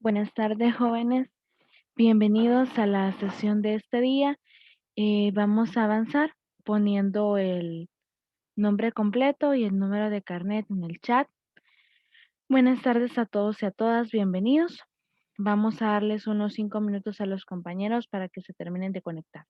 Buenas tardes, jóvenes. Bienvenidos a la sesión de este día. Vamos a avanzar poniendo el nombre completo y el número de carnet en el chat. Buenas tardes a todos y a todas. Bienvenidos. Vamos a darles unos 5 minutos a los compañeros para que se terminen de conectar.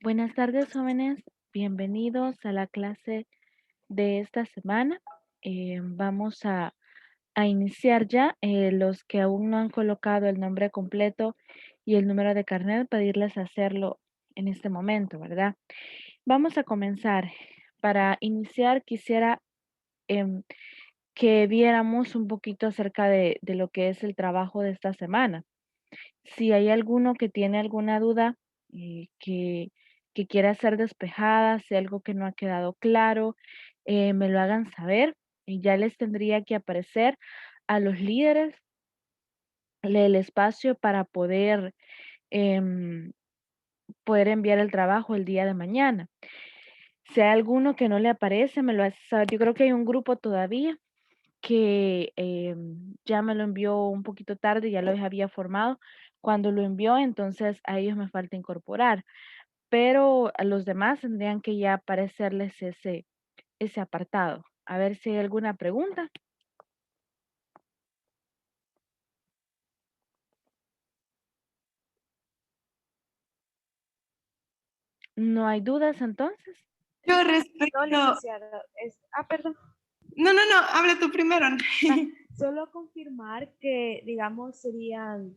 Buenas tardes, jóvenes. Bienvenidos a la clase de esta semana. Vamos a iniciar ya. Los que aún no han colocado el nombre completo y el número de carnet, pedirles hacerlo en este momento, ¿verdad? Vamos a comenzar. Para iniciar, quisiera em, que viéramos un poquito acerca de lo que es el trabajo de esta semana. Si hay alguno que tiene alguna duda que quiera ser despejada, si algo que no ha quedado claro, me lo hagan saber y ya les tendría que aparecer a los líderes el espacio para em, poder enviar el trabajo el día de mañana. Si hay alguno que no le aparece, me lo hace saber. Yo creo que hay un grupo todavía que ya me lo envió un poquito tarde, ya lo había formado. Cuando lo envió, entonces a ellos me falta incorporar, pero a los demás tendrían que ya aparecerles ese apartado. A ver si hay alguna pregunta. ¿No hay dudas entonces? Yo No, respecto... licenciada. Perdón. No, habla tú primero. Solo confirmar que, digamos, serían,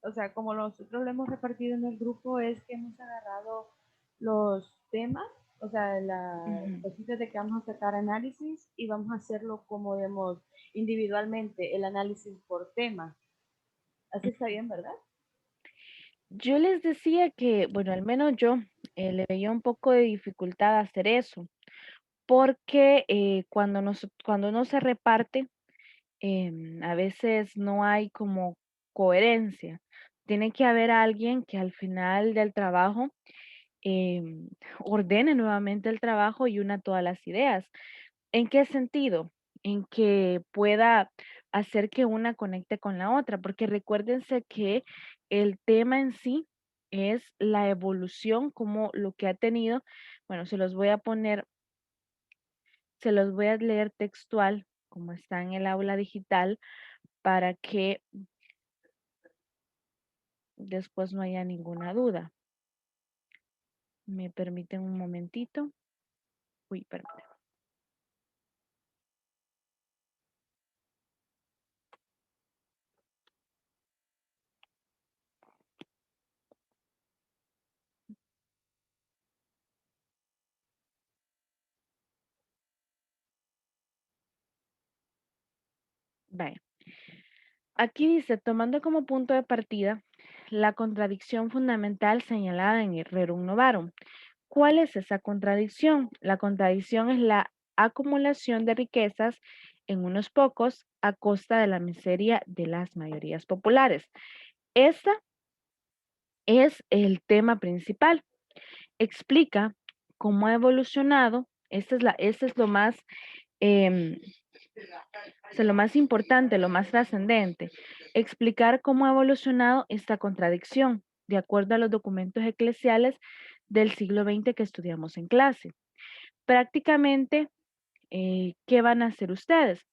o sea, como nosotros lo hemos repartido en el grupo, es que hemos agarrado los temas, o sea, las Ujú. cositas de que vamos a sacar análisis y vamos a hacerlo como, digamos, individualmente, el análisis por tema. Así está bien, ¿verdad? Yo les decía que, bueno, al menos yo le veía un poco de dificultad hacer eso, porque cuando no se reparte, a veces no hay como coherencia. Tiene que haber alguien que al final del trabajo em, ordene nuevamente el trabajo y una todas las ideas. ¿En qué sentido? En que pueda hacer que una conecte con la otra, porque recuérdense que el tema en sí es la evolución, como lo que ha tenido. Bueno, se los voy a leer textual, como está en el aula digital, para que después no haya ninguna duda. ¿Me permiten un momentito? Uy, perdón. Vaya. Aquí dice, tomando como punto de partida la contradicción fundamental señalada en el Rerum Novarum. ¿Cuál es esa contradicción? La contradicción es la acumulación de riquezas en unos pocos a costa de la miseria de las mayorías populares. Este es el tema principal. Explica cómo ha evolucionado, este es lo más, em, o sea, lo más importante, lo más trascendente, explicar cómo ha evolucionado esta contradicción de acuerdo a los documentos eclesiales del siglo XX que estudiamos en clase. Prácticamente, ¿qué van a hacer ustedes?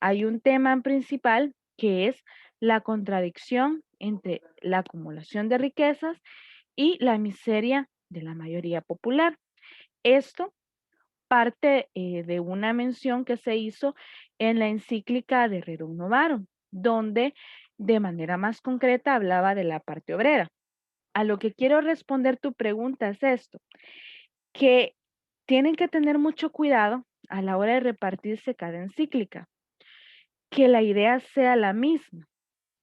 Hay un tema principal que es la contradicción entre la acumulación de riquezas y la miseria de la mayoría popular. Esto parte de una mención que se hizo en la encíclica de Rerum Novarum, donde de manera más concreta hablaba de la parte obrera. A lo que quiero responder tu pregunta es esto, que tienen que tener mucho cuidado a la hora de repartirse cada encíclica, que la idea sea la misma,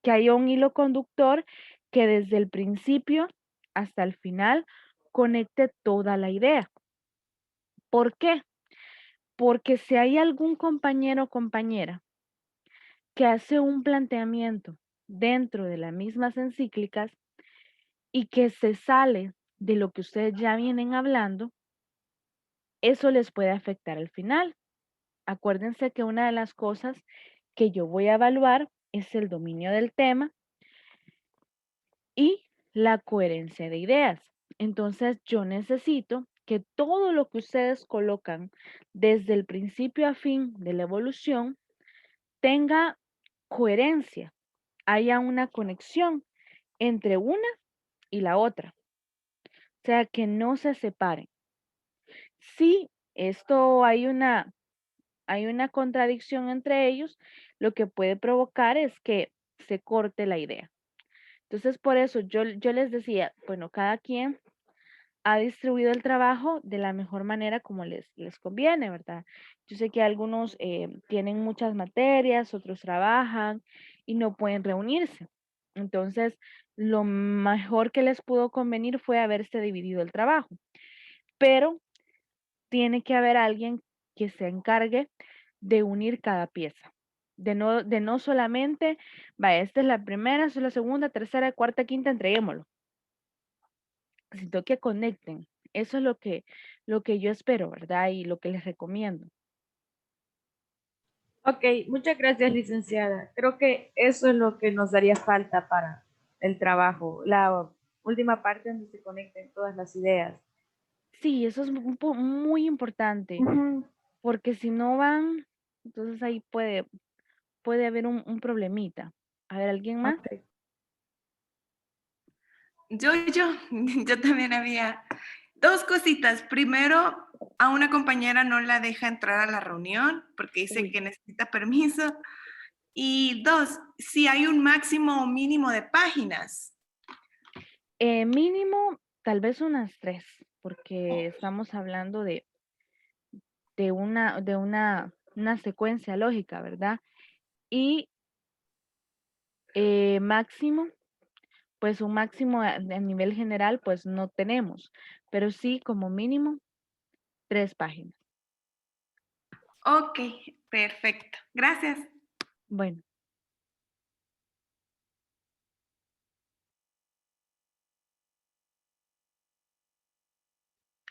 que haya un hilo conductor que desde el principio hasta el final conecte toda la idea. ¿Por qué? Porque si hay algún compañero o compañera que hace un planteamiento dentro de las mismas encíclicas y que se sale de lo que ustedes ya vienen hablando, eso les puede afectar al final. Acuérdense que una de las cosas que yo voy a evaluar es el dominio del tema y la coherencia de ideas. Entonces, yo necesito que todo lo que ustedes colocan desde el principio a fin de la evolución tenga coherencia, haya una conexión entre una y la otra. O sea, que no se separen. Si esto hay una contradicción entre ellos, lo que puede provocar es que se corte la idea. Entonces, por eso yo les decía, bueno, cada quien ha distribuido el trabajo de la mejor manera como les conviene, ¿verdad? Yo sé que algunos tienen muchas materias, otros trabajan y no pueden reunirse. Entonces, lo mejor que les pudo convenir fue haberse dividido el trabajo, pero tiene que haber alguien que se encargue de unir cada pieza. De no solamente, vaya, esta es la primera, esta es la segunda, tercera, cuarta, quinta, entreguémoslo. Sino que conecten. Eso es lo que yo espero, ¿verdad? Y lo que les recomiendo. Ok, muchas gracias, licenciada. Creo que eso es lo que nos daría falta para el trabajo, la última parte donde se conecten todas las ideas. Sí, eso es muy importante, Ujú. porque si no van, entonces ahí puede haber un problemita. A ver, ¿alguien más? Ok. Yo también había dos cositas. Primero, a una compañera no la deja entrar a la reunión porque dice Uy, que necesita permiso. Y dos, si hay un máximo o mínimo de páginas. mínimo, tal vez unas 3, porque estamos hablando una secuencia lógica, ¿verdad? Y máximo, pues un máximo a nivel general, pues no tenemos, pero sí como mínimo 3 páginas. Ok, perfecto. Gracias. Bueno,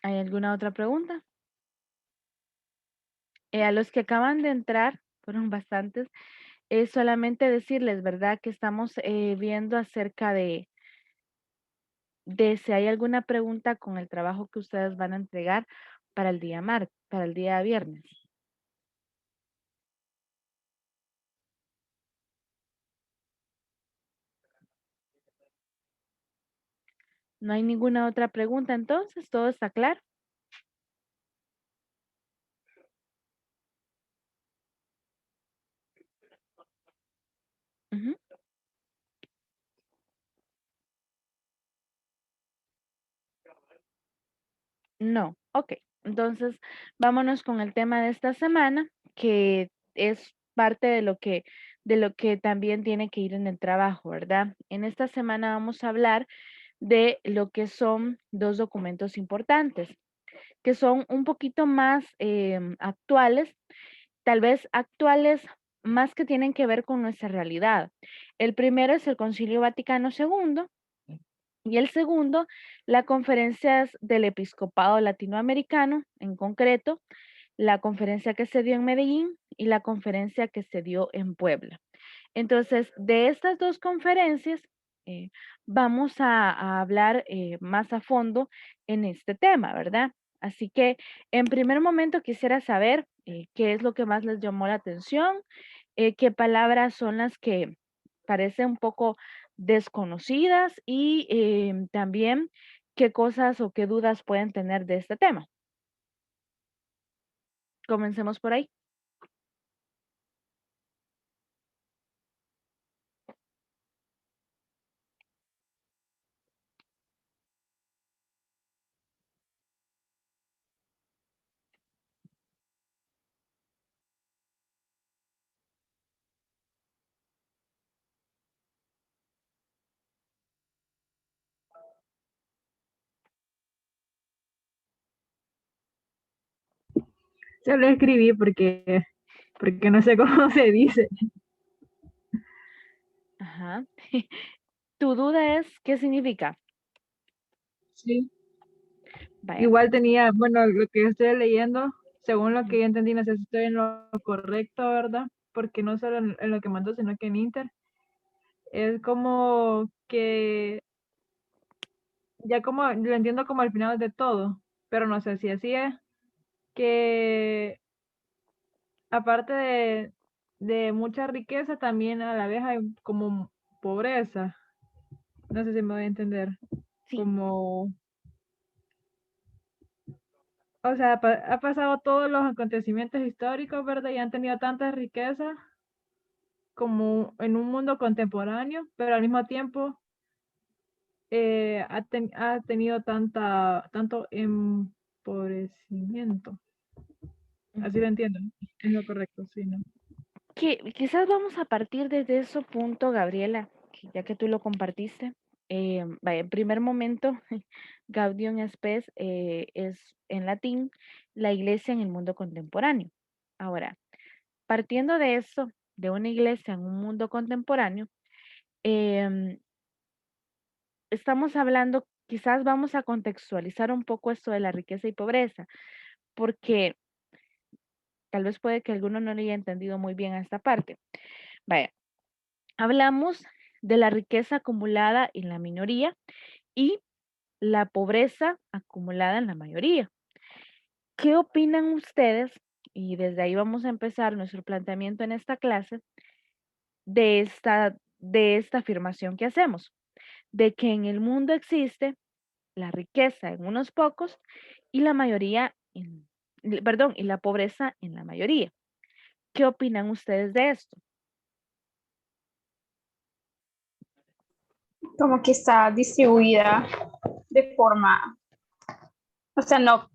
¿hay alguna otra pregunta? A los que acaban de entrar, fueron bastantes, es solamente decirles, ¿verdad? Que estamos viendo acerca de si hay alguna pregunta con el trabajo que ustedes van a entregar para el día para el día viernes. ¿No hay ninguna otra pregunta entonces? ¿Todo está claro? Ujú. No, ok. Entonces, vámonos con el tema de esta semana, que es parte de lo que también tiene que ir en el trabajo, ¿verdad? En esta semana vamos a hablar de lo que son dos documentos importantes, que son un poquito más actuales, tal vez actuales más que tienen que ver con nuestra realidad. El primero es el Concilio Vaticano II y el segundo, la conferencia del Episcopado Latinoamericano, en concreto, la conferencia que se dio en Medellín y la conferencia que se dio en Puebla. Entonces, de estas dos conferencias, eh, vamos a hablar más a fondo en este tema, ¿verdad? Así que, en primer momento, quisiera saber qué es lo que más les llamó la atención, qué palabras son las que parecen un poco desconocidas y también qué cosas o qué dudas pueden tener de este tema. Comencemos por ahí. Se lo escribí porque no sé cómo se dice. Ajá. Tu duda es, ¿qué significa? Sí. Vaya. Igual tenía, bueno, lo que estoy leyendo, según lo Ujú. que yo entendí, no sé si estoy en lo correcto, ¿verdad? Porque no solo en lo que mandó, sino que en Inter. Es como que, ya como, lo entiendo como al final de todo, pero no sé si así es, que aparte de mucha riqueza, también a la vez hay como pobreza. No sé si me voy a entender. Sí, Como, o sea, ha pasado todos los acontecimientos históricos, ¿verdad? Y han tenido tanta riqueza como en un mundo contemporáneo, pero al mismo tiempo ha tenido tanto empobrecimiento. Así lo entiendo, ¿no? Es lo correcto, sí, ¿no? Quizás vamos a partir desde ese punto, Gabriela, ya que tú lo compartiste. Vaya, en primer momento, Gaudium Spes es en latín la iglesia en el mundo contemporáneo. Ahora, partiendo de eso, de una iglesia en un mundo contemporáneo, em, estamos hablando, quizás vamos a contextualizar un poco esto de la riqueza y pobreza, porque tal vez puede que alguno no le haya entendido muy bien a esta parte. Vaya, hablamos de la riqueza acumulada en la minoría y la pobreza acumulada en la mayoría. ¿Qué opinan ustedes? Y desde ahí vamos a empezar nuestro planteamiento en esta clase de esta afirmación que hacemos, de que en el mundo existe la riqueza en unos pocos y la mayoría, perdón, y la pobreza en la mayoría. ¿Qué opinan ustedes de esto? Como que está distribuida de forma, o sea, no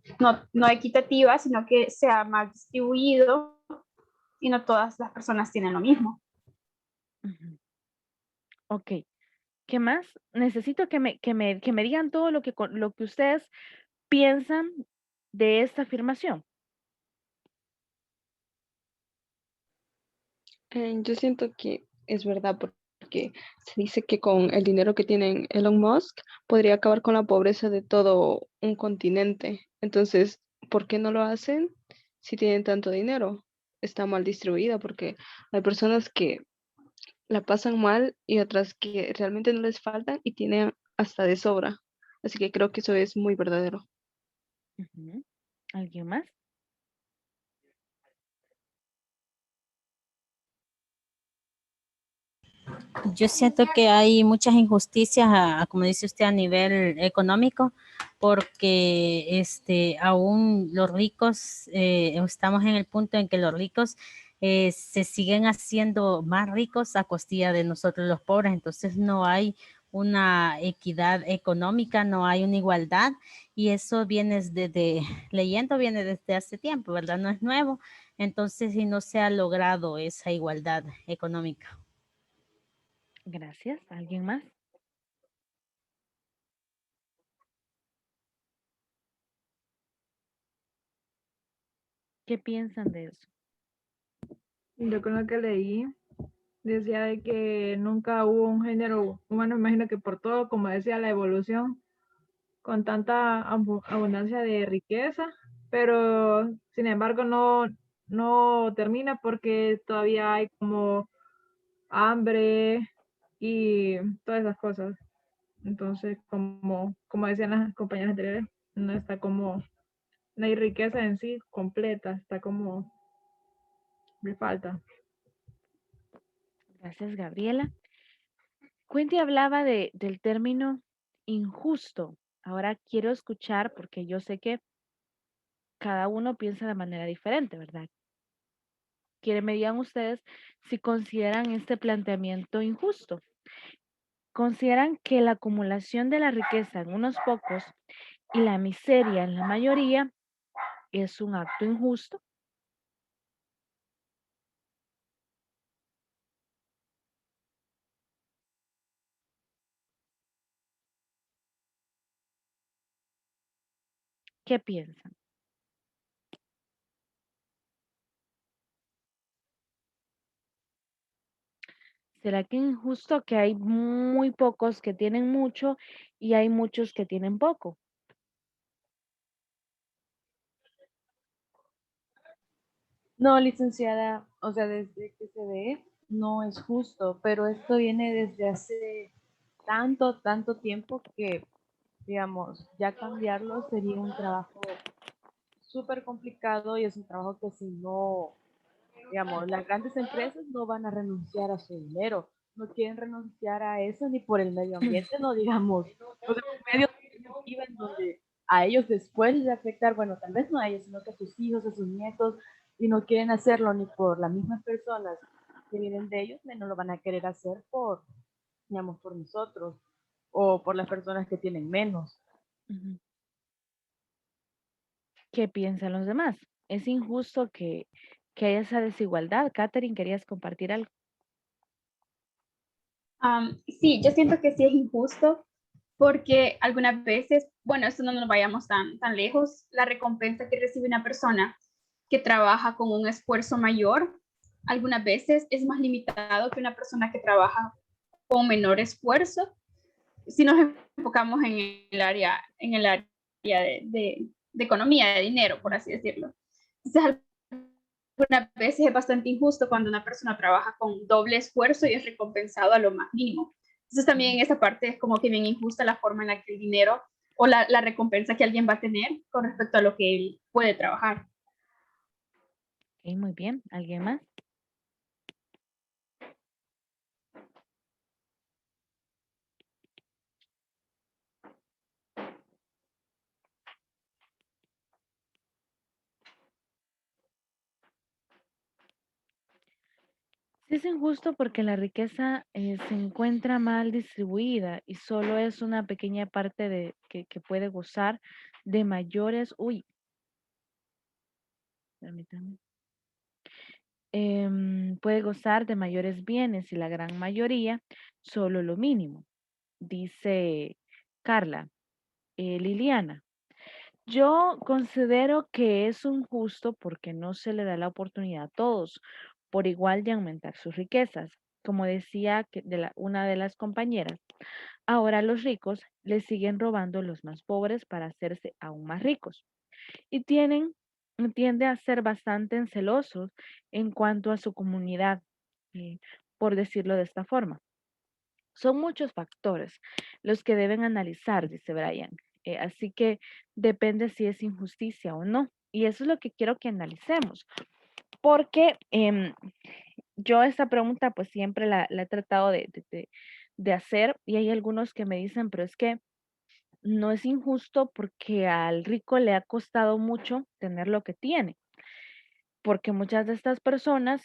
equitativa, sino que sea más distribuido y no todas las personas tienen lo mismo. Ujú. Ok. ¿Qué más? Necesito que me digan todo lo que ustedes piensan de esta afirmación. Yo siento que es verdad porque se dice que con el dinero que tiene Elon Musk podría acabar con la pobreza de todo un continente. Entonces, ¿por qué no lo hacen si tienen tanto dinero? Está mal distribuida porque hay personas que la pasan mal y otras que realmente no les faltan y tienen hasta de sobra. Así que creo que eso es muy verdadero. Ujú. ¿Alguien más? Yo siento que hay muchas injusticias, como dice usted, a nivel económico, porque aún los ricos, estamos en el punto en que los ricos se siguen haciendo más ricos a costilla de nosotros los pobres, entonces no hay una equidad económica, no hay una igualdad, y eso viene desde hace tiempo, ¿verdad? No es nuevo, entonces si no se ha logrado esa igualdad económica. Gracias. ¿Alguien más? ¿Qué piensan de eso? Yo con lo que leí, decía de que nunca hubo un género humano, imagino que por todo, como decía, la evolución, con tanta abundancia de riqueza, pero sin embargo no termina porque todavía hay como hambre y todas esas cosas. Entonces, como decían las compañeras anteriores, no está como, no hay riqueza en sí completa, está como, le falta. Gracias, Gabriela. Quentin hablaba del término injusto. Ahora quiero escuchar, porque yo sé que cada uno piensa de manera diferente, ¿verdad? Quieren me digan ustedes si consideran este planteamiento injusto. ¿Consideran que la acumulación de la riqueza en unos pocos y la miseria en la mayoría es un acto injusto? ¿Qué piensan? ¿Será que es injusto que hay muy pocos que tienen mucho y hay muchos que tienen poco? No, licenciada, o sea, desde que se ve, no es justo, pero esto viene desde hace tanto tiempo que, digamos, ya cambiarlo sería un trabajo súper complicado y es un trabajo que si no, digamos, las grandes empresas no van a renunciar a su dinero, no quieren renunciar a eso ni por el medio ambiente, no digamos, o sea, un medio viven donde a ellos después les va a afectar, bueno, tal vez no a ellos, sino que a sus hijos, a sus nietos, y no quieren hacerlo ni por las mismas personas que vienen de ellos, menos lo van a querer hacer por, digamos, por nosotros o por las personas que tienen menos. Ujú. ¿Qué piensan los demás? ¿Es injusto que haya esa desigualdad? Catherine, ¿querías compartir algo? Sí, yo siento que sí es injusto porque algunas veces, bueno, esto no nos vayamos tan lejos, la recompensa que recibe una persona que trabaja con un esfuerzo mayor, algunas veces es más limitado que una persona que trabaja con menor esfuerzo. Si nos enfocamos en el área de economía, de dinero, por así decirlo. Entonces, algunas veces es bastante injusto cuando una persona trabaja con doble esfuerzo y es recompensado a lo más mínimo. Entonces también en esa parte es como que bien injusta la forma en la que el dinero o la recompensa que alguien va a tener con respecto a lo que él puede trabajar. Ok, muy bien. ¿Alguien más? Sí, es injusto porque la riqueza se encuentra mal distribuida y solo es una pequeña parte de que puede gozar de mayores, permítame, puede gozar de mayores bienes y la gran mayoría solo lo mínimo, dice Carla. Liliana, yo considero que es injusto porque no se le da la oportunidad a todos por igual de aumentar sus riquezas. Como decía una de las compañeras, ahora los ricos les siguen robando a los más pobres para hacerse aún más ricos y tiende a ser bastante celosos en cuanto a su comunidad, eh, por decirlo de esta forma. Son muchos factores los que deben analizar, dice Brian. Así que depende si es injusticia o no. Y eso es lo que quiero que analicemos, porque yo esta pregunta pues siempre la he tratado de hacer y hay algunos que me dicen, pero es que no es injusto porque al rico le ha costado mucho tener lo que tiene, porque muchas de estas personas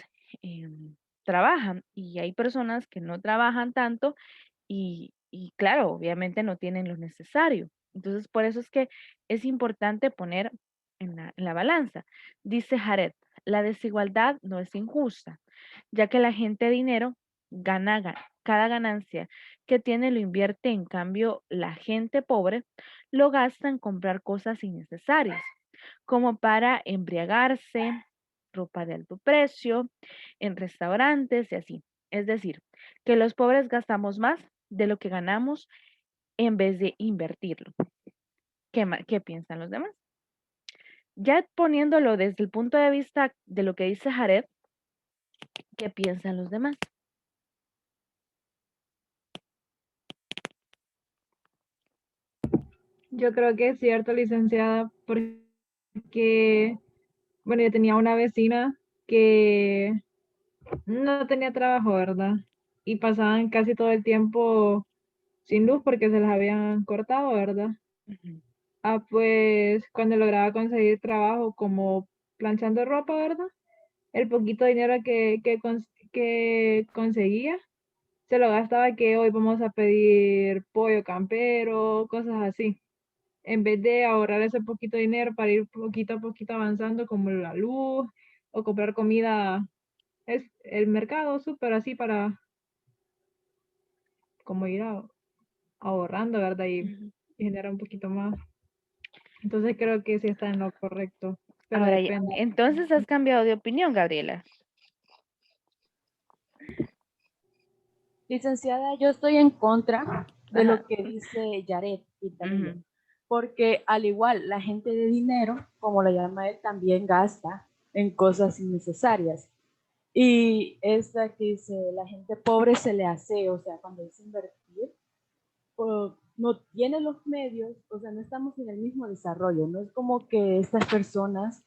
trabajan y hay personas que no trabajan tanto y claro, obviamente no tienen lo necesario. Entonces, por eso es que es importante poner en la balanza. Dice Jared, la desigualdad no es injusta, ya que la gente de dinero cada ganancia que tiene lo invierte, en cambio, la gente pobre lo gasta en comprar cosas innecesarias, como para embriagarse, ropa de alto precio, en restaurantes y así. Es decir, que los pobres gastamos más de lo que ganamos en vez de invertirlo. ¿Qué piensan los demás? Ya poniéndolo desde el punto de vista de lo que dice Jared, ¿qué piensan los demás? Yo creo que es cierto, licenciada, porque, bueno, yo tenía una vecina que no tenía trabajo, ¿verdad? Y pasaban casi todo el tiempo sin luz porque se las habían cortado, ¿verdad? Ujú, Pues cuando lograba conseguir trabajo como planchando ropa, ¿verdad? El poquito dinero que conseguía, se lo gastaba que hoy vamos a pedir pollo campero, cosas así. En vez de ahorrar ese poquito dinero para ir poquito a poquito avanzando como la luz o comprar comida, es el mercado súper así para como ir ahorrando, ¿verdad? ujú. Y generar un poquito más. Entonces creo que sí está en lo correcto, pero Ahora, depende. entonces has cambiado de opinión, Gabriela. Licenciada, yo estoy en contra de Ajá. lo que dice Yaret y Danilo, Ujú, porque al igual la gente de dinero, como lo llama él, también gasta en cosas innecesarias. Y esta que dice, la gente pobre se le hace, o sea, cuando dice invertir, no tiene los medios, o sea, no estamos en el mismo desarrollo, no es como que estas personas,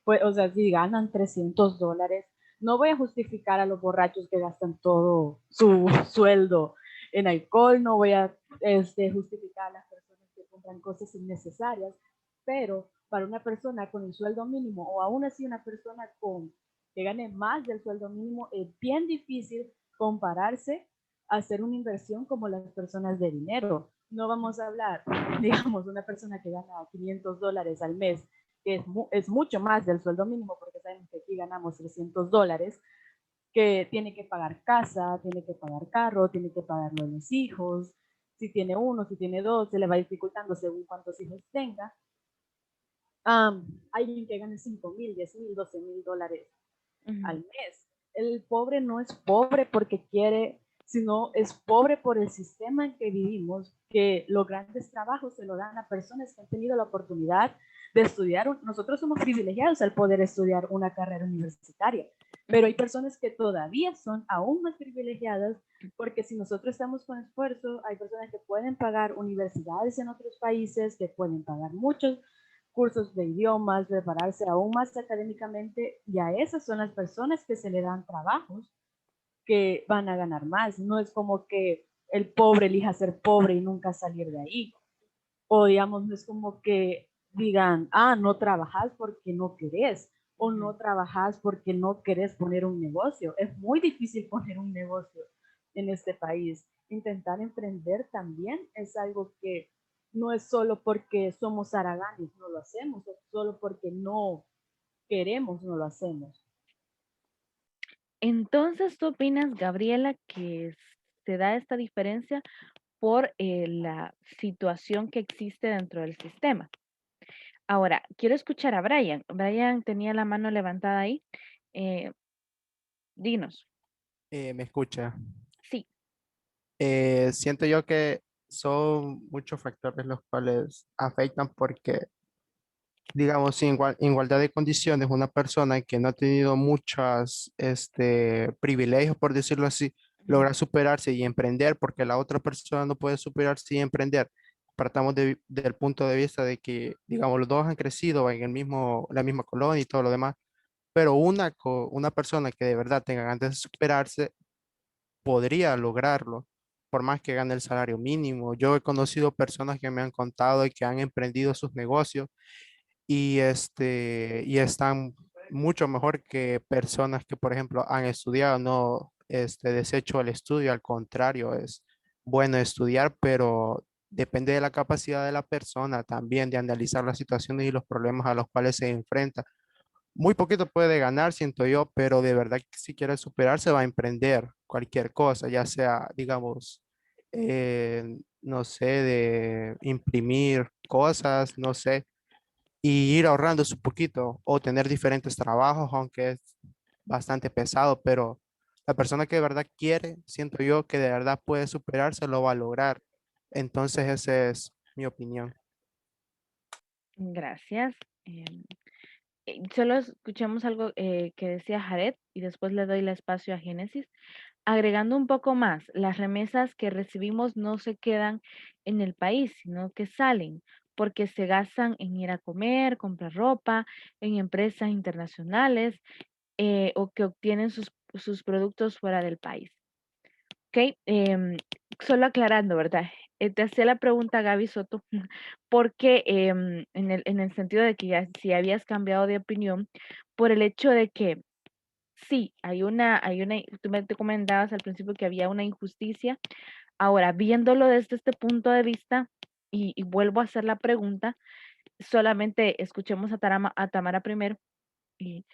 pues, o sea, si ganan $300, no voy a justificar a los borrachos que gastan todo su sueldo en alcohol, no voy a justificar a las personas que compran cosas innecesarias, pero para una persona con el sueldo mínimo o aún así una persona que gane más del sueldo mínimo, es bien difícil compararse a hacer una inversión como las personas de dinero. No vamos a hablar, digamos, una persona que gana $500 al mes, que es mucho más del sueldo mínimo, porque sabemos que aquí ganamos $300, que tiene que pagar casa, tiene que pagar carro, tiene que pagarlo a los hijos, si tiene uno, si tiene dos, se le va dificultando según cuántos hijos tenga. Alguien que gane 5,000, 10,000, $12,000 al mes. El pobre no es pobre porque quiere, sino es pobre por el sistema en que vivimos, que los grandes trabajos se lo dan a personas que han tenido la oportunidad de estudiar. Nosotros somos privilegiados al poder estudiar una carrera universitaria, pero hay personas que todavía son aún más privilegiadas porque si nosotros estamos con esfuerzo, hay personas que pueden pagar universidades en otros países, que pueden pagar muchos cursos de idiomas, prepararse aún más académicamente, y a esas son las personas que se le dan trabajos que van a ganar más. No es como que el pobre elija ser pobre y nunca salir de ahí. O digamos, no es como que digan, no trabajas porque no querés, o no trabajas porque no querés poner un negocio. Es muy difícil poner un negocio en este país. Intentar emprender también es algo que no es solo porque somos haraganes, no lo hacemos, es solo porque no queremos, no lo hacemos. Entonces, ¿tú opinas, Gabriela, que se da esta diferencia por la situación que existe dentro del sistema? Ahora, quiero escuchar a Brian. Brian tenía la mano levantada ahí. Eh, dinos. ¿Me escucha? Sí. Siento yo que son muchos factores los cuales afectan porque, digamos, sin igualdad de condiciones, una persona que no ha tenido muchos privilegios, por decirlo así, logra superarse y emprender porque la otra persona no puede superarse y emprender. Partamos del punto de vista de que, digamos, los dos han crecido en la misma colonia y todo lo demás, pero una persona que de verdad tenga ganas de superarse podría lograrlo, por más que gane el salario mínimo. Yo he conocido personas que me han contado y que han emprendido sus negocios y están mucho mejor que personas que, por ejemplo, han estudiado, no desecho el estudio, al contrario, es bueno estudiar, pero depende de la capacidad de la persona también de analizar las situaciones y los problemas a los cuales se enfrenta. Muy poquito puede ganar, siento yo, pero de verdad que si quiere superarse va a emprender cualquier cosa, ya sea, digamos, no sé, de imprimir cosas, no sé, y ir ahorrando su poquito o tener diferentes trabajos, aunque es bastante pesado, pero la persona que de verdad quiere, siento yo que de verdad puede superarse, lo va a lograr. Entonces, esa es mi opinión. Gracias. Solo escuchemos algo que decía Jared y después le doy el espacio a Génesis. Agregando un poco más, las remesas que recibimos no se quedan en el país, sino que salen porque se gastan en ir a comer, comprar ropa, en empresas internacionales o que obtienen sus productos fuera del país. ¿Ok? Solo aclarando, ¿verdad? Te hacía la pregunta, Gaby Soto, porque en el sentido de que ya si habías cambiado de opinión, por el hecho de que sí, tú me te comentabas al principio que había una injusticia. Ahora, viéndolo desde este punto de vista, y vuelvo a hacer la pregunta, solamente escuchemos a Tamara primero, y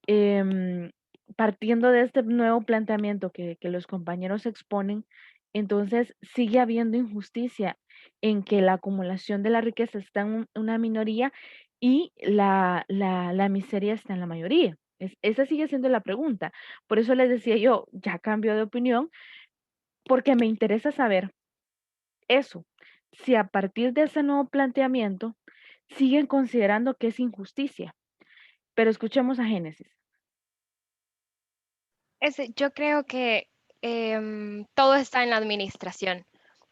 em, partiendo de este nuevo planteamiento que los compañeros exponen, entonces sigue habiendo injusticia en que la acumulación de la riqueza está en una minoría y la miseria está en la mayoría. Esa sigue siendo la pregunta. Por eso les decía yo, ya cambio de opinión, porque me interesa saber eso. Si a partir de ese nuevo planteamiento siguen considerando que es injusticia. Pero escuchemos a Génesis. Yo creo que todo está en la administración,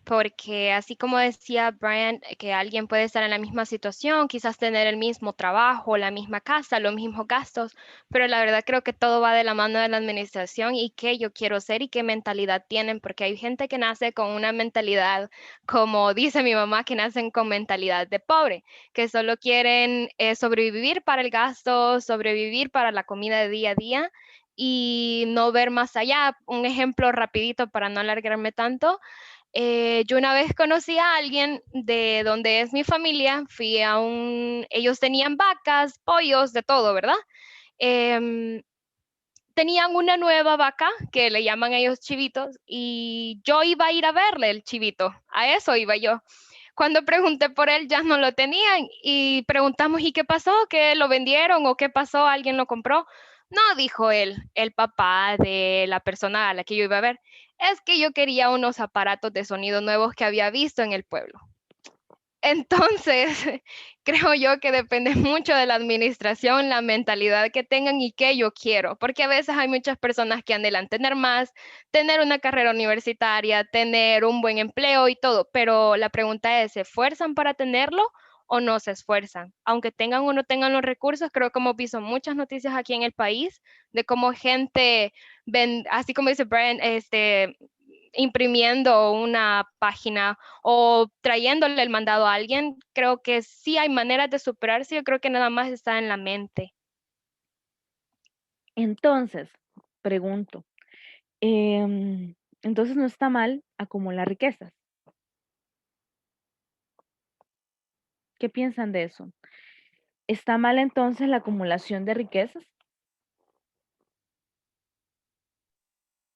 porque así como decía Brian, que alguien puede estar en la misma situación, quizás tener el mismo trabajo, la misma casa, los mismos gastos, pero la verdad creo que todo va de la mano de la administración y qué yo quiero ser y qué mentalidad tienen, porque hay gente que nace con una mentalidad, como dice mi mamá, que nacen con mentalidad de pobre, que solo quieren sobrevivir para el gasto, sobrevivir para la comida de día a día y no ver más allá. Un ejemplo rapidito para no alargarme tanto. Yo una vez conocí a alguien de donde es mi familia, ellos tenían vacas, pollos, de todo, ¿verdad? Em, Tenían una nueva vaca que le llaman ellos chivitos y yo iba a ir a verle el chivito, a eso iba yo. Cuando pregunté por él ya no lo tenían y preguntamos, ¿y qué pasó? ¿Que lo vendieron o qué pasó? ¿Alguien lo compró? No, dijo él, el papá de la persona a la que yo iba a ver, es que yo quería unos aparatos de sonido nuevos que había visto en el pueblo. Entonces, creo yo que depende mucho de la administración, la mentalidad que tengan y qué yo quiero, porque a veces hay muchas personas que anhelan tener más, tener una carrera universitaria, tener un buen empleo y todo, pero la pregunta es, ¿se esfuerzan para tenerlo o no se esfuerzan? Aunque tengan o no tengan los recursos, creo que hemos visto muchas noticias aquí en el país de cómo gente, así como dice Brian, imprimiendo una página o trayéndole el mandado a alguien, creo que sí hay maneras de superarse, yo creo que nada más está en la mente. Entonces, pregunto, entonces no está mal acumular riquezas. ¿Qué piensan de eso? ¿Está mal entonces la acumulación de riquezas?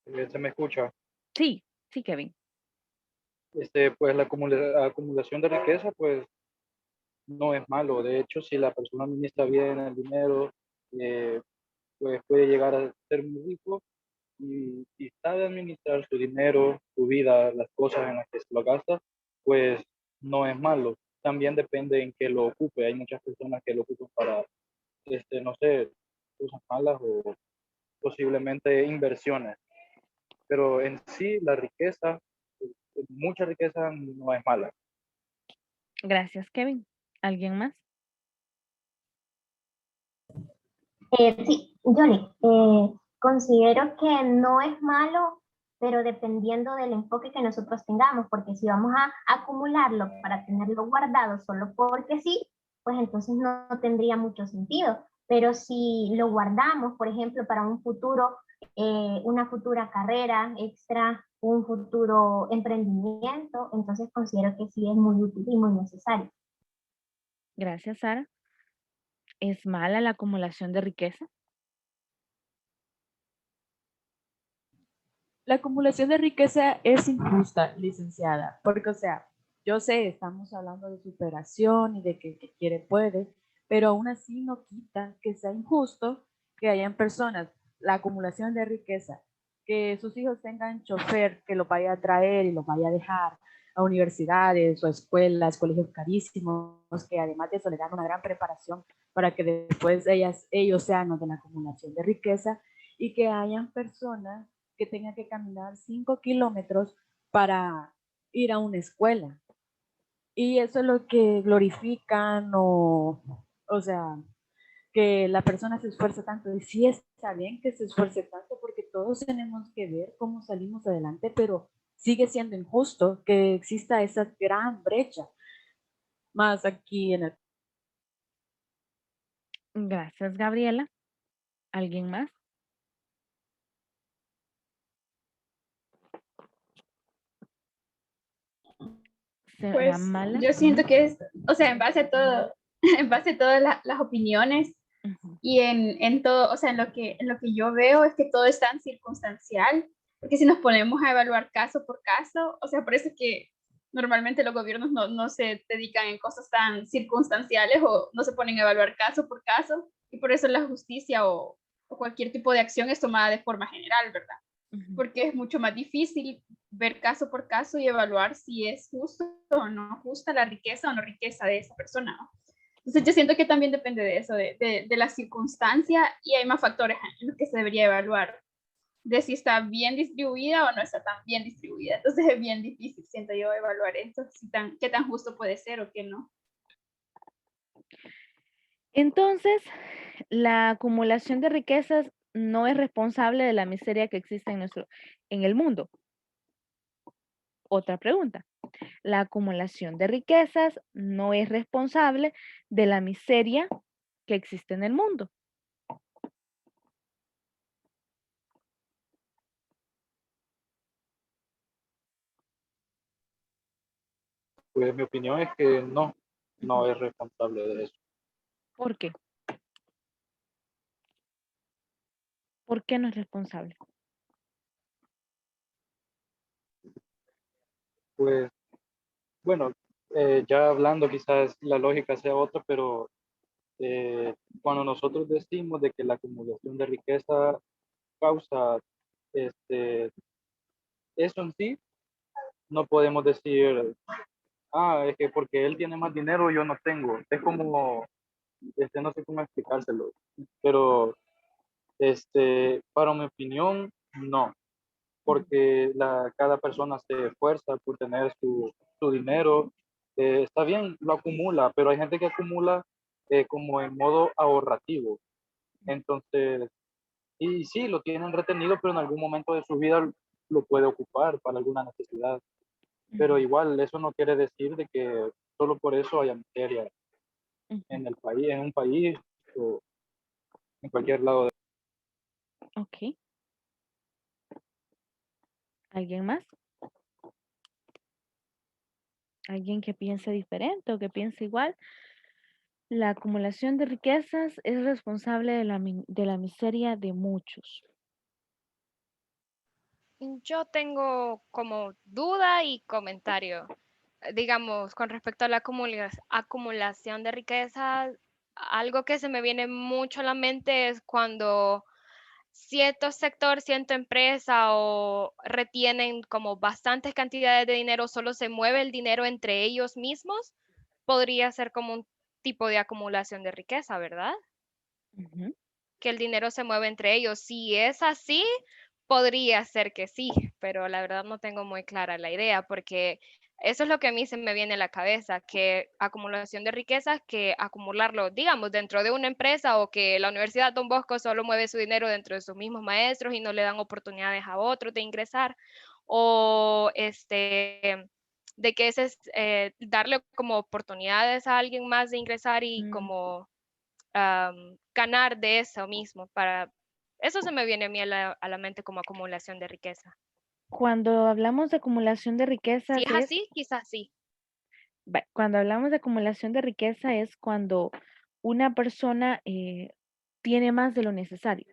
¿Se me escucha? Sí, sí, Kevin. Pues la acumulación de riqueza, pues no es malo. De hecho, si la persona administra bien el dinero, eh, pues puede llegar a ser muy rico y sabe administrar su dinero, su vida, las cosas en las que se lo gasta, pues no es malo. También depende en qué lo ocupe. Hay muchas personas que lo ocupan para, no sé, cosas malas o posiblemente inversiones. Pero en sí, la riqueza, mucha riqueza no es mala. Gracias, Kevin. ¿Alguien más? Sí, Johnny, considero que no es malo, pero dependiendo del enfoque que nosotros tengamos, porque si vamos a acumularlo para tenerlo guardado solo porque sí, pues entonces no tendría mucho sentido. Pero si lo guardamos, por ejemplo, para un futuro, una futura carrera extra, un futuro emprendimiento, entonces considero que sí es muy útil y muy necesario. Gracias, Sara. ¿Es mala la acumulación de riqueza? La acumulación de riqueza es injusta, licenciada, porque, o sea, yo sé, estamos hablando de superación y de que el que quiere puede, pero aún así no quita que sea injusto que hayan personas, la acumulación de riqueza, que sus hijos tengan chofer que los vaya a traer y los vaya a dejar a universidades o escuelas, colegios carísimos, que además de eso le dan una gran preparación para que después ellos sean los de la acumulación de riqueza, y que hayan personas que tengan que caminar 5 kilómetros para ir a una escuela. Y eso es lo que glorifican o sea, que la persona se esfuerza tanto. Y sí está bien que se esfuerce tanto porque todos tenemos que ver cómo salimos adelante, pero sigue siendo injusto que exista esa gran brecha. Más aquí en el... Gracias, Gabriela. ¿Alguien más? ¿Será Pues mala? yo siento que es, o sea, en base a todo, en base a todas las opiniones y en todo, o sea, en lo que yo veo es que todo es tan circunstancial, porque si nos ponemos a evaluar caso por caso, o sea, por eso es que normalmente los gobiernos no se dedican en cosas tan circunstanciales o no se ponen a evaluar caso por caso, y por eso la justicia o cualquier tipo de acción es tomada de forma general, ¿verdad? Porque es mucho más difícil ver caso por caso y evaluar si es justo o no justa la riqueza o no riqueza de esa persona, ¿no? Entonces yo siento que también depende de eso, de la circunstancia, y hay más factores en los que se debería evaluar de si está bien distribuida o no está tan bien distribuida. Entonces es bien difícil, siento yo, evaluar esto, qué tan justo puede ser o qué no. Entonces, la acumulación de riquezas no es responsable de la miseria que existe en el mundo. Otra pregunta. La acumulación de riquezas no es responsable de la miseria que existe en el mundo. Pues mi opinión es que no es responsable de eso. ¿Por qué? ¿Por qué no es responsable? Pues bueno, ya hablando quizás la lógica sea otra, pero cuando nosotros decimos de que la acumulación de riqueza causa eso en sí, no podemos decir, es que porque él tiene más dinero yo no tengo. Es como, no sé cómo explicárselo, pero para mi opinión, no, porque cada persona se esfuerza por tener su dinero. Está bien, lo acumula, pero hay gente que acumula como en modo ahorrativo. Entonces, y sí, lo tienen retenido, pero en algún momento de su vida lo puede ocupar para alguna necesidad. Pero igual, eso no quiere decir de que solo por eso haya miseria en el país, en un país o en cualquier lado. Ok. ¿Alguien más? ¿Alguien que piense diferente o que piense igual? La acumulación de riquezas es responsable de la miseria de muchos. Yo tengo como duda y comentario. Digamos, con respecto a la acumulación de riqueza, algo que se me viene mucho a la mente es cuando cierto sector, cierta empresa o retienen como bastantes cantidades de dinero, solo se mueve el dinero entre ellos mismos, podría ser como un tipo de acumulación de riqueza, ¿verdad? Que el dinero se mueve entre ellos. Si es así, podría ser que sí, pero la verdad no tengo muy clara la idea porque eso es lo que a mí se me viene a la cabeza, que acumulación de riquezas, que acumularlo, digamos, dentro de una empresa o que la Universidad Don Bosco solo mueve su dinero dentro de sus mismos maestros y no le dan oportunidades a otros de ingresar, o de que ese es darle como oportunidades a alguien más de ingresar y como ganar de eso mismo. Eso se me viene a mí a la mente como acumulación de riqueza. Cuando hablamos de acumulación de Si riquezas es así, quizás sí. cuando hablamos de acumulación de riqueza es cuando una persona tiene más de lo necesario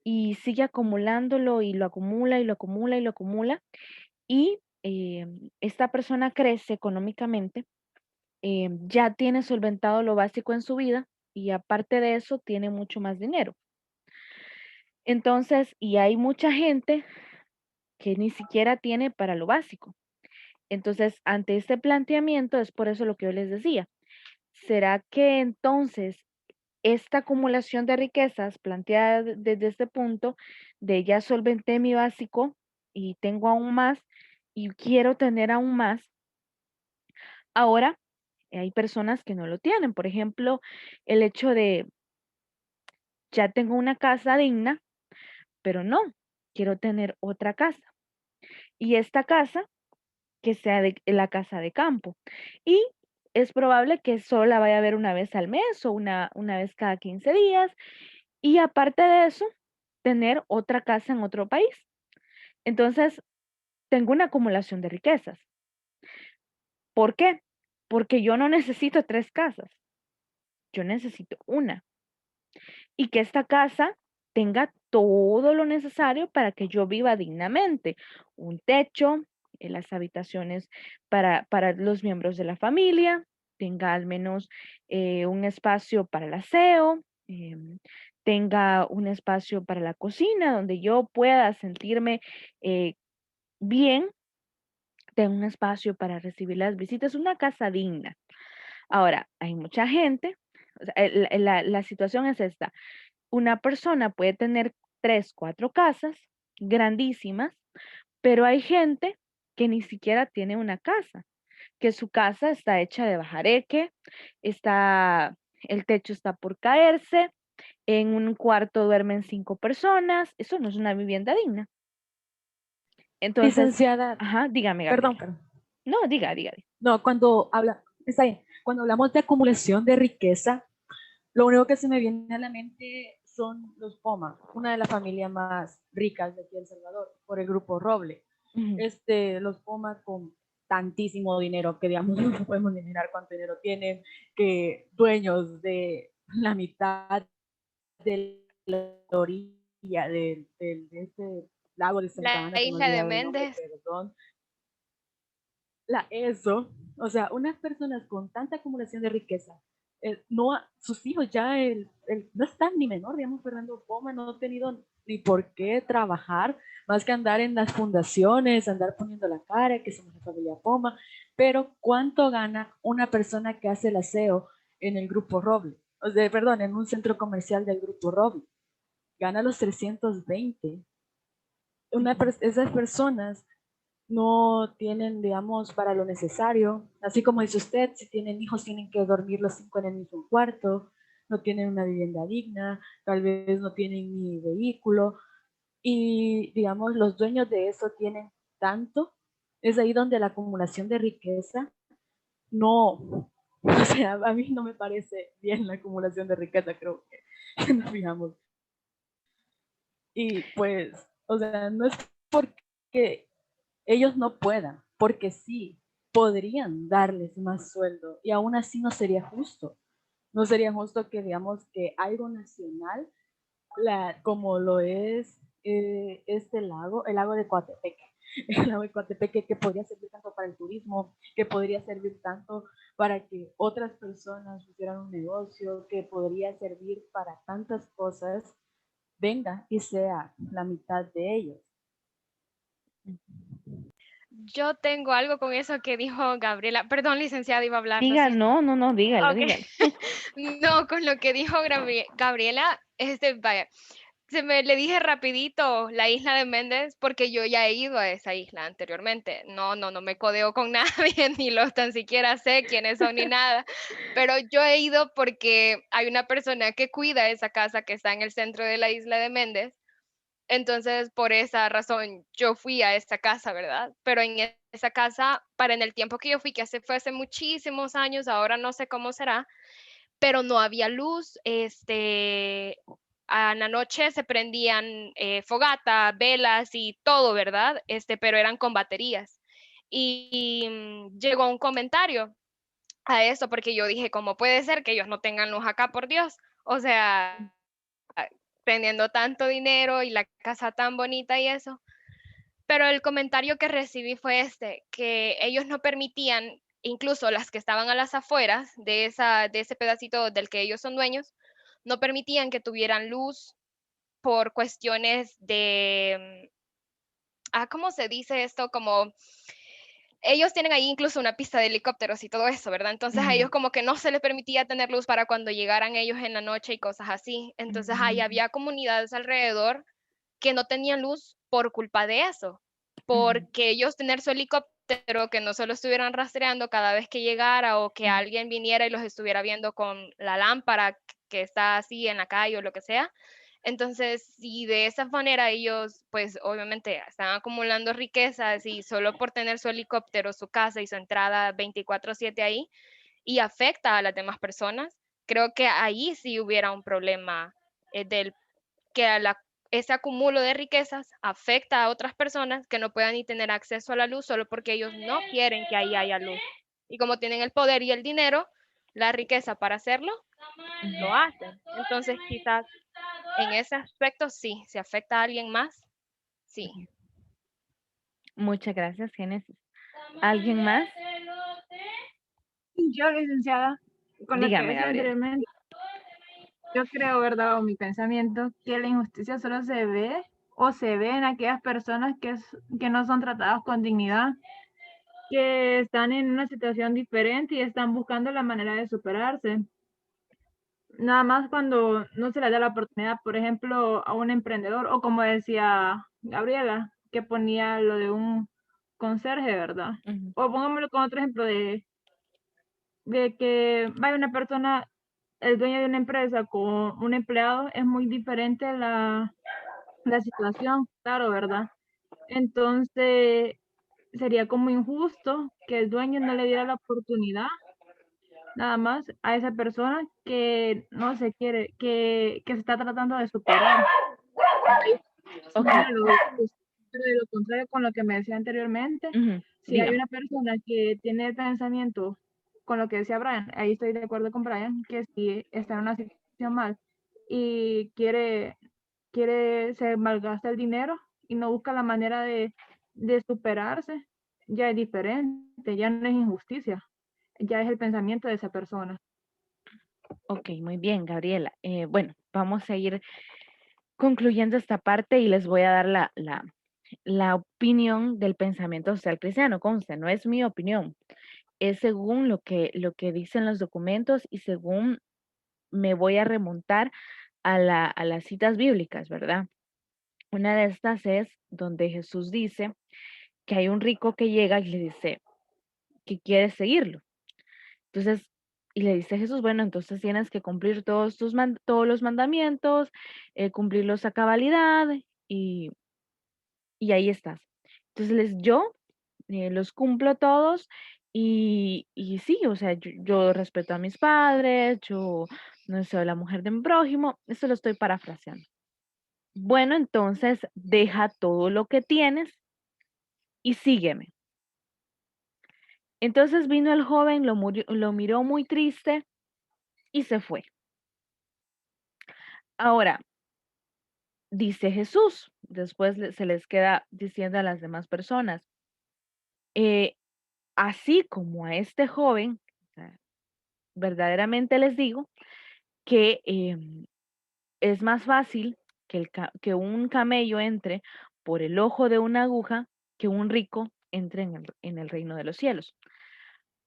y sigue acumulándolo y lo acumula y lo acumula y lo acumula y esta persona crece económicamente, ya tiene solventado lo básico en su vida y aparte de eso tiene mucho más dinero. Entonces, y hay mucha gente que ni siquiera tiene para lo básico. Entonces, ante este planteamiento, es por eso lo que yo les decía. ¿Será que entonces esta acumulación de riquezas planteada desde este punto de ya solventé mi básico y tengo aún más y quiero tener aún más? Ahora, hay personas que no lo tienen. Por ejemplo, el hecho de ya tengo una casa digna, pero no, quiero tener otra casa. Y esta casa que sea la casa de campo. Y es probable que solo la vaya a ver una vez al mes o una vez cada 15 días. Y aparte de eso, tener otra casa en otro país. Entonces, tengo una acumulación de riquezas. ¿Por qué? Porque yo no necesito 3 casas. Yo necesito una. Y que esta casa tenga todo lo necesario para que yo viva dignamente. Un techo, las habitaciones para los miembros de la familia, tenga al menos un espacio para el aseo, tenga un espacio para la cocina donde yo pueda sentirme bien, tenga un espacio para recibir las visitas, una casa digna. Ahora, hay mucha gente, o sea, la situación es esta. Una persona puede tener 3, 4 casas grandísimas, pero hay gente que ni siquiera tiene una casa, que su casa está hecha de bajareque, el techo está por caerse, en un cuarto duermen 5 personas, eso no es una vivienda digna. Entonces, Licenciada, ajá, dígame, perdón, Gabriela. perdón. No, diga. No, está bien. Cuando hablamos de acumulación de riqueza, lo único que se me viene a la mente son los Poma, una de las familias más ricas de aquí de El Salvador, por el grupo Roble. Ujú. Los Poma con tantísimo dinero que digamos no podemos ni mirar cuánto dinero tienen, que dueños de la mitad de la orilla de este lago de Santa Ana, La se me isla de olvidaba el nombre, Méndez. perdón. O sea, unas personas con tanta acumulación de riqueza, sus hijos ya no están ni menor, digamos, Fernando Poma no ha tenido ni por qué trabajar, más que andar en las fundaciones, andar poniendo la cara, que somos la familia Poma, pero ¿cuánto gana una persona que hace el aseo en el Grupo Roble? O sea, perdón, en un centro comercial del Grupo Roble. Gana los 320. Esas personas no tienen, digamos, para lo necesario. Así como dice usted, si tienen hijos tienen que dormir los 5 en el mismo cuarto, no tienen una vivienda digna, tal vez no tienen ni vehículo. Y, digamos, los dueños de eso tienen tanto. Es ahí donde la acumulación de riqueza no, o sea, a mí no me parece bien la acumulación de riqueza, creo que nos fijamos. Y pues, o sea, no es porque ellos no puedan, porque sí, podrían darles más sueldo y aún así no sería justo. No sería justo que digamos que algo nacional, como lo es este lago, el lago de Coatepeque, el lago de Coatepeque que podría servir tanto para el turismo, que podría servir tanto para que otras personas hicieran un negocio, que podría servir para tantas cosas, venga y sea la mitad de ellos. Yo tengo algo con eso que dijo Gabriela. Perdón, licenciada, iba a hablar. Diga, no, dígalo, Ok. dígalo. No, con lo que dijo Gabriela, vaya, le dije rapidito la isla de Méndez porque yo ya he ido a esa isla anteriormente. No me codeo con nadie, ni los tan siquiera sé quiénes son ni nada. Pero yo he ido porque hay una persona que cuida esa casa que está en el centro de la isla de Méndez. Entonces, por esa razón, yo fui a esa casa, ¿verdad? Pero en esa casa, en el tiempo que yo fui, que fue hace muchísimos años, ahora no sé cómo será, pero no había luz, a la noche se prendían fogata, velas y todo, ¿verdad? Pero eran con baterías. Y llegó un comentario a eso, porque yo dije, ¿cómo puede ser que ellos no tengan luz acá, por Dios? O sea, teniendo tanto dinero y la casa tan bonita y eso. Pero el comentario que recibí fue que ellos no permitían, incluso las que estaban a las afueras de ese pedacito del que ellos son dueños, no permitían que tuvieran luz por cuestiones de, ¿cómo se dice esto? Como ellos tienen ahí incluso una pista de helicópteros y todo eso, ¿verdad? Entonces a ellos como que no se les permitía tener luz para cuando llegaran ellos en la noche y cosas así. Entonces ahí había comunidades alrededor que no tenían luz por culpa de eso, porque ellos tener su helicóptero, que no solo estuvieran rastreando cada vez que llegara o que alguien viniera y los estuviera viendo con la lámpara que está así en la calle o lo que sea. Entonces, si de esa manera ellos, pues obviamente están acumulando riquezas y solo por tener su helicóptero, su casa y su entrada 24/7 ahí, y afecta a las demás personas, creo que ahí sí hubiera un problema que ese acumulo de riquezas afecta a otras personas que no puedan ni tener acceso a la luz solo porque ellos no quieren que ahí haya luz. Y como tienen el poder y el dinero, la riqueza para hacerlo, lo hacen. Entonces, quizás en ese aspecto sí, si afecta a alguien más, sí. Muchas gracias, Génesis. ¿Alguien más? Yo, licenciada, con lo que Dígame, decía Gabriela. anteriormente, yo creo, ¿verdad? O mi pensamiento, que la injusticia solo se ve o se ve en aquellas personas que no son tratadas con dignidad, que están en una situación diferente y están buscando la manera de superarse. nada más cuando no se le da la oportunidad, por ejemplo, a un emprendedor, o como decía Gabriela, que ponía lo de un conserje, ¿verdad? Ujú. O pongámoslo con otro ejemplo de que vaya una persona, el dueño de una empresa con un empleado, es muy diferente la situación, claro, ¿verdad? Entonces, sería como injusto que el dueño no le diera la oportunidad nada más a esa persona que no se quiere, que se está tratando de superar. Ok. Pero de lo contrario, con lo que me decía anteriormente, Ujú. si hay Dígame. una persona que tiene pensamiento con lo que decía Brian, ahí estoy de acuerdo con Brian, que si está en una situación mal y se malgasta el dinero y no busca la manera de superarse, ya es diferente, ya no es injusticia, ya es el pensamiento de esa persona. Ok, muy bien, Gabriela. Bueno, vamos a ir concluyendo esta parte y les voy a dar la opinión del pensamiento social cristiano. Conste, no es mi opinión, es según lo que dicen los documentos y según me voy a remontar a las citas bíblicas, ¿verdad? Una de estas es donde Jesús dice que hay un rico que llega y le dice que quiere seguirlo. Entonces, y le dice Jesús, bueno, entonces tienes que cumplir todos los mandamientos, cumplirlos a cabalidad y, y ahí estás. Entonces, yo los cumplo todos y sí, o sea, yo respeto a mis padres, yo no soy la mujer de mi prójimo, eso lo estoy parafraseando. Bueno, entonces deja todo lo que tienes y sígueme. Entonces vino el joven, lo miró muy triste y se fue. Ahora, dice Jesús, después se les queda diciendo a las demás personas, eh, así como a este joven, o sea, verdaderamente les digo que es más fácil que un camello entre por el ojo de una aguja que un rico entre en el reino de los cielos.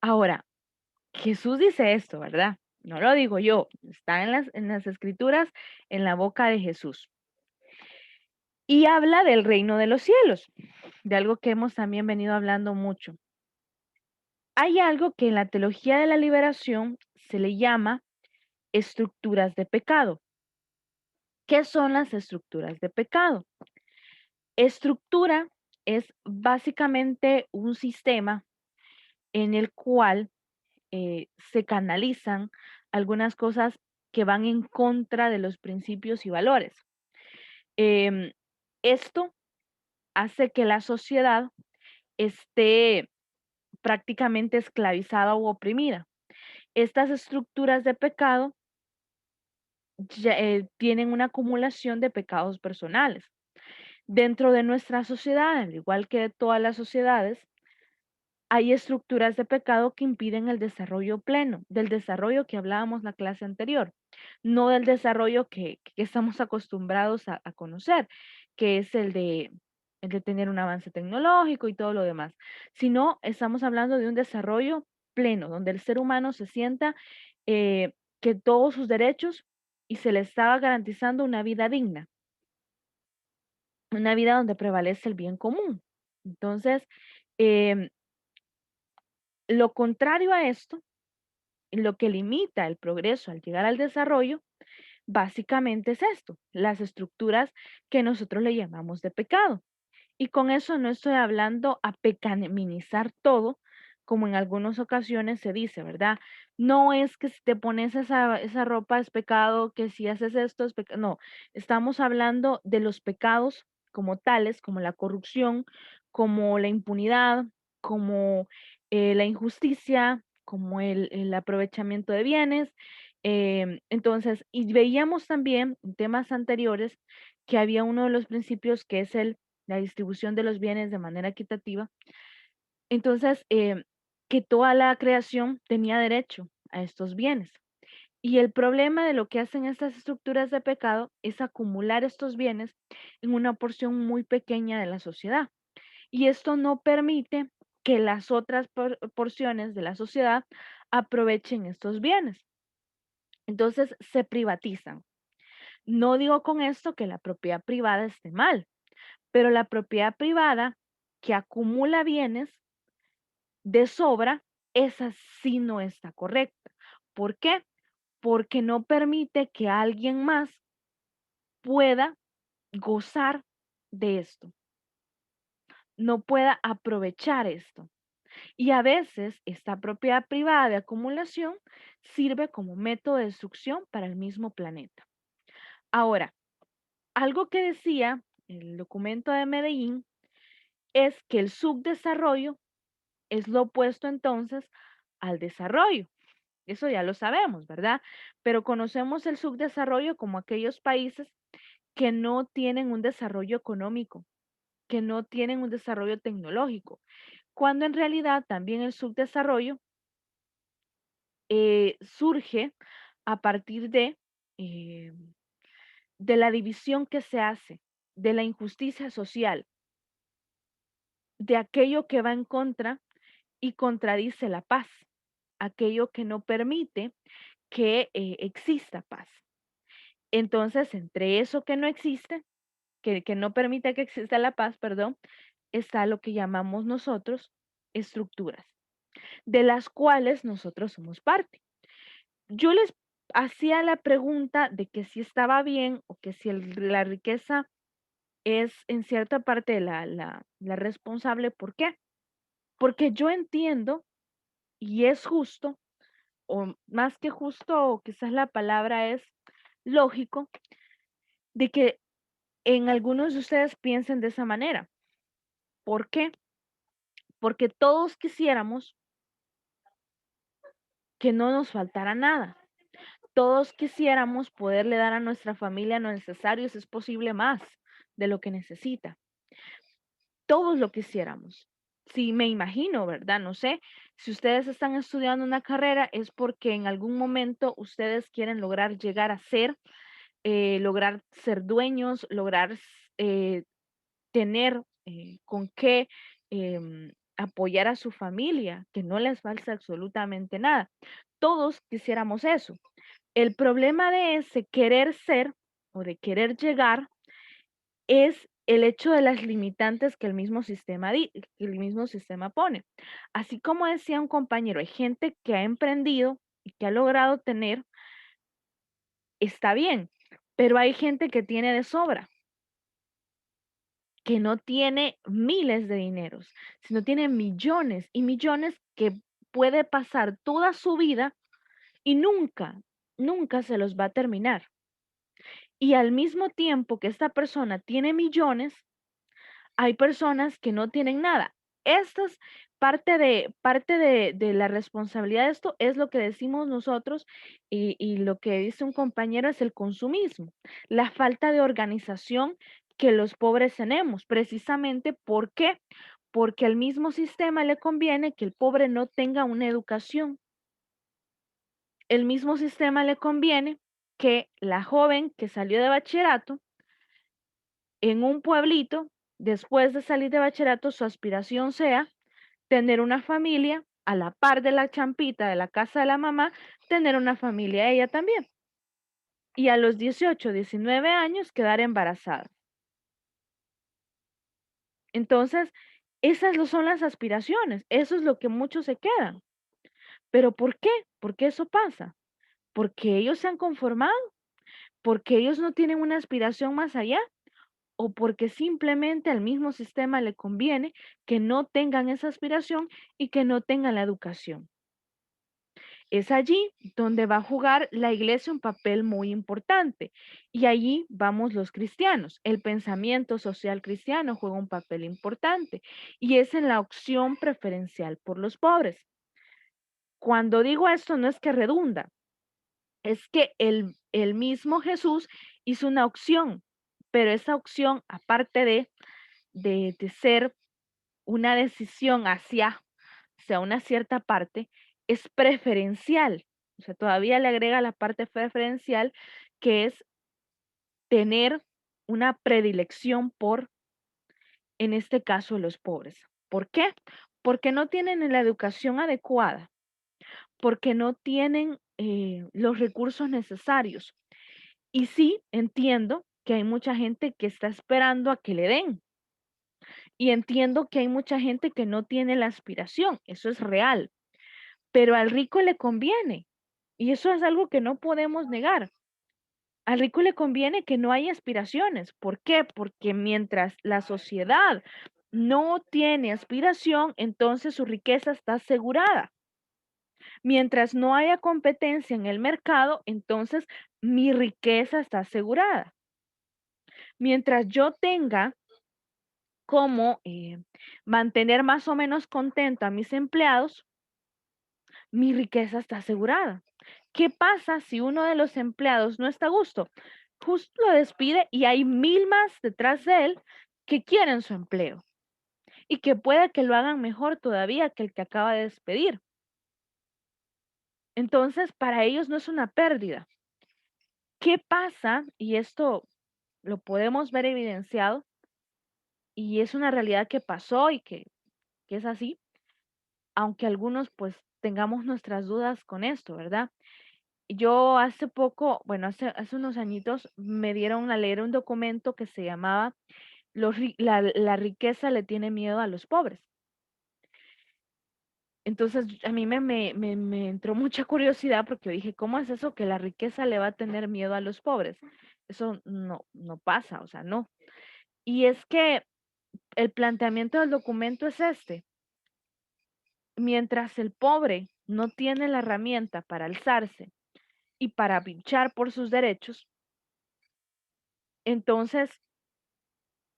Ahora, Jesús dice esto, ¿verdad? No lo digo yo, está en las escrituras, en la boca de Jesús. Y habla del reino de los cielos, de algo que hemos también venido hablando mucho. Hay algo que en la teología de la liberación se le llama estructuras de pecado. ¿Qué son las estructuras de pecado? Estructura es básicamente un sistema en el cual se canalizan algunas cosas que van en contra de los principios y valores. Em, Esto hace que la sociedad esté prácticamente esclavizada u oprimida. Estas estructuras de pecado tienen una acumulación de pecados personales. Dentro de nuestra sociedad, al igual que de todas las sociedades, hay estructuras de pecado que impiden el desarrollo pleno, del desarrollo que hablábamos la clase anterior, no del desarrollo que estamos acostumbrados a conocer, que es el de tener un avance tecnológico y todo lo demás, sino estamos hablando de un desarrollo pleno, donde el ser humano se sienta que todos sus derechos y se le estaba garantizando una vida digna, una vida donde prevalece el bien común. Entonces, em, lo contrario a esto, lo que limita el progreso al llegar al desarrollo, básicamente es esto, las estructuras que nosotros le llamamos de pecado. Y con eso no estoy hablando a pecaminizar todo, como en algunas ocasiones se dice, ¿verdad? No es que si te pones esa ropa es pecado, que si haces esto es pecado. No, estamos hablando de los pecados como tales, como la corrupción, como la impunidad, como la injusticia, como el aprovechamiento de bienes. Entonces, y veíamos también en temas anteriores que había uno de los principios que es la distribución de los bienes de manera equitativa. Entonces, que toda la creación tenía derecho a estos bienes. Y el problema de lo que hacen estas estructuras de pecado es acumular estos bienes en una porción muy pequeña de la sociedad. Y esto no permite que las otras porciones de la sociedad aprovechen estos bienes. Entonces se privatizan. No digo con esto que la propiedad privada esté mal, pero la propiedad privada que acumula bienes de sobra, esa sí no está correcta. ¿Por qué? Porque no permite que alguien más pueda gozar de esto, no pueda aprovechar esto. Y a veces esta propiedad privada de acumulación sirve como método de destrucción para el mismo planeta. Ahora, algo que decía el documento de Medellín es que el subdesarrollo es lo opuesto entonces al desarrollo. Eso ya lo sabemos, ¿verdad? Pero conocemos el subdesarrollo como aquellos países que no tienen un desarrollo económico, que no tienen un desarrollo tecnológico, cuando en realidad también el subdesarrollo surge a partir eh, de la división que se hace, de la injusticia social, de aquello que va en contra y contradice la paz, aquello que no permite que exista paz. Entonces, entre eso que no existe, que no permite que exista la paz, perdón, está lo que llamamos nosotros estructuras, de las cuales nosotros somos parte. Yo les hacía la pregunta de que si estaba bien o que si la riqueza es en cierta parte la responsable. ¿Por qué? Porque yo entiendo y es justo, o más que justo, o quizás la palabra es lógico, de que en algunos de ustedes piensen de esa manera. ¿Por qué? Porque todos quisiéramos que no nos faltara nada. Todos quisiéramos poderle dar a nuestra familia lo necesario, si es posible más de lo que necesita. Todos lo quisiéramos. Sí, me imagino, ¿verdad? No sé, si ustedes están estudiando una carrera es porque en algún momento ustedes quieren lograr llegar a lograr ser dueños, lograr tener con qué apoyar a su familia, que no les falta absolutamente nada. Todos quisiéramos eso. El problema de ese querer ser o de querer llegar es el hecho de las limitantes que el mismo sistema pone. Así como decía un compañero, hay gente que ha emprendido y que ha logrado tener, está bien, pero hay gente que tiene de sobra, que no tiene miles de dineros, sino tiene millones y millones que puede pasar toda su vida y nunca, nunca se los va a terminar. Y al mismo tiempo que esta persona tiene millones, hay personas que no tienen nada. Esto es parte de la responsabilidad de esto, es lo que decimos nosotros y lo que dice un compañero es el consumismo, la falta de organización que los pobres tenemos, precisamente ¿por qué? Porque al mismo sistema le conviene que el pobre no tenga una educación. El mismo sistema le conviene que la joven que salió de bachillerato en un pueblito, después de salir de bachillerato, su aspiración sea tener una familia a la par de la champita de la casa de la mamá, tener una familia ella también. Y a los 18, 19 años quedar embarazada. Entonces, esas no son las aspiraciones, eso es lo que muchos se quedan. ¿Pero por qué? ¿Por qué eso pasa? Porque ellos se han conformado, porque ellos no tienen una aspiración más allá o porque simplemente al mismo sistema le conviene que no tengan esa aspiración y que no tengan la educación. Es allí donde va a jugar la iglesia un papel muy importante y allí vamos los cristianos. El pensamiento social cristiano juega un papel importante y es en la opción preferencial por los pobres. Cuando digo esto no es que redunda, es que el mismo Jesús hizo una opción, pero esa opción, aparte de ser una decisión hacia, o sea, una cierta parte, es preferencial. O sea, todavía le agrega la parte preferencial, que es tener una predilección por, en este caso, los pobres. ¿Por qué? Porque no tienen la educación adecuada, porque no tienen los recursos necesarios. Y sí, entiendo que hay mucha gente que está esperando a que le den. Y entiendo que hay mucha gente que no tiene la aspiración, eso es real, pero al rico le conviene. Y eso es algo que no podemos negar. Al rico le conviene que no haya aspiraciones. ¿Por qué? Porque mientras la sociedad no tiene aspiración, entonces su riqueza está asegurada. Mientras no haya competencia en el mercado, entonces mi riqueza está asegurada. Mientras yo tenga cómo mantener más o menos contento a mis empleados, mi riqueza está asegurada. ¿Qué pasa si uno de los empleados no está a gusto? Justo lo despide y hay 1000 más detrás de él que quieren su empleo y que puede que lo hagan mejor todavía que el que acaba de despedir. Entonces, para ellos no es una pérdida. ¿Qué pasa? Y esto lo podemos ver evidenciado y es una realidad que pasó y que es así, aunque algunos pues tengamos nuestras dudas con esto, ¿verdad? Yo hace poco, bueno, hace unos añitos me dieron a leer un documento que se llamaba la riqueza le tiene miedo a los pobres. Entonces a mí me entró mucha curiosidad porque yo dije, ¿cómo es eso que la riqueza le va a tener miedo a los pobres? Eso no pasa, o sea, no. Y es que el planteamiento del documento es este. Mientras el pobre no tiene la herramienta para alzarse y para luchar por sus derechos, entonces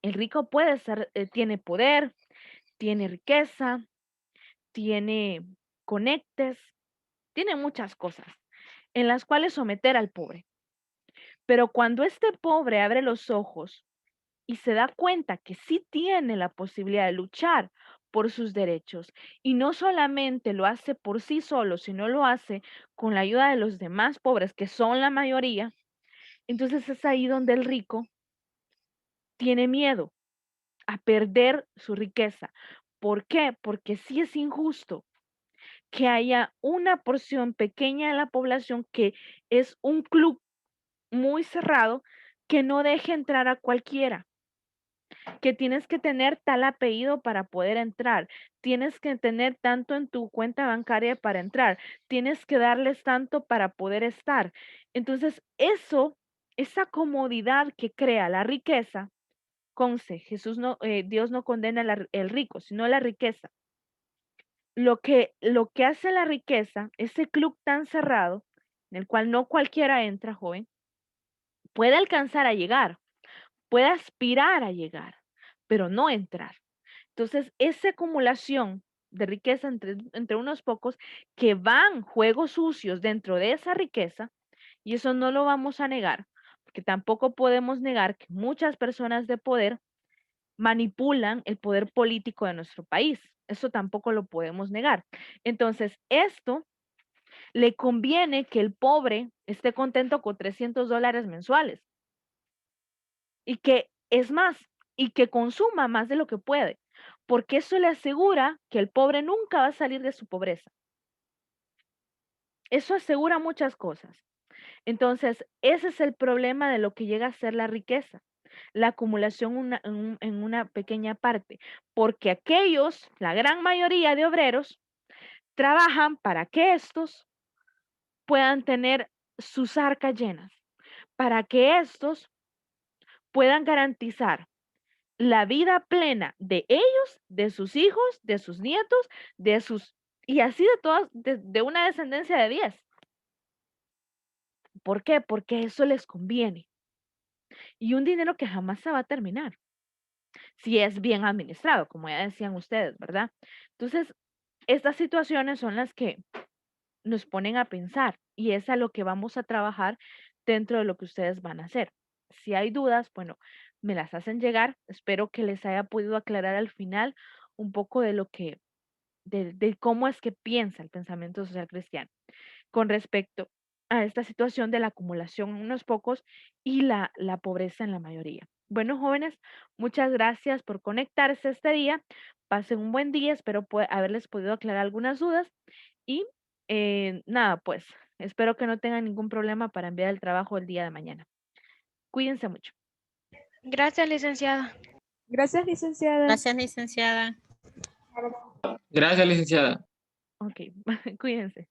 el rico puede ser, tiene poder, tiene riqueza, tiene conectes, tiene muchas cosas en las cuales someter al pobre. Pero cuando este pobre abre los ojos y se da cuenta que sí tiene la posibilidad de luchar por sus derechos y no solamente lo hace por sí solo, sino lo hace con la ayuda de los demás pobres, que son la mayoría, entonces es ahí donde el rico tiene miedo a perder su riqueza. ¿Por qué? Porque sí es injusto que haya una porción pequeña de la población que es un club muy cerrado que no deje entrar a cualquiera, que tienes que tener tal apellido para poder entrar, tienes que tener tanto en tu cuenta bancaria para entrar, tienes que darles tanto para poder estar. Entonces, esa comodidad que crea la riqueza, Jesús no, Dios no condena el rico, sino la riqueza. Lo que hace la riqueza, ese club tan cerrado, en el cual no cualquiera entra, joven, puede alcanzar a llegar, puede aspirar a llegar, pero no entrar. Entonces, esa acumulación de riqueza entre unos pocos que van juegos sucios dentro de esa riqueza, y eso no lo vamos a negar, porque tampoco podemos negar que muchas personas de poder manipulan el poder político de nuestro país. Eso tampoco lo podemos negar. Entonces, esto le conviene que el pobre esté contento con $300 mensuales y que es más, y que consuma más de lo que puede, porque eso le asegura que el pobre nunca va a salir de su pobreza. Eso asegura muchas cosas. Entonces, ese es el problema de lo que llega a ser la riqueza, la acumulación en una pequeña parte, porque aquellos, la gran mayoría de obreros, trabajan para que estos puedan tener sus arcas llenas, para que estos puedan garantizar la vida plena de ellos, de sus hijos, de sus nietos, y así de todas, de una descendencia de 10. ¿Por qué? Porque eso les conviene. Y un dinero que jamás se va a terminar, si es bien administrado, como ya decían ustedes, ¿verdad? Entonces, estas situaciones son las que nos ponen a pensar y es a lo que vamos a trabajar dentro de lo que ustedes van a hacer. Si hay dudas, bueno, me las hacen llegar. Espero que les haya podido aclarar al final un poco de lo que, de cómo es que piensa el pensamiento social cristiano con respecto a esta situación de la acumulación en unos pocos y la pobreza en la mayoría. Bueno, jóvenes, muchas gracias por conectarse este día. Pasen un buen día. Espero haberles podido aclarar algunas dudas. Y nada, pues espero que no tengan ningún problema para enviar el trabajo el día de mañana. Cuídense mucho. Gracias, licenciada. Gracias, licenciada. Gracias, licenciada. Gracias, licenciada. Ok, cuídense.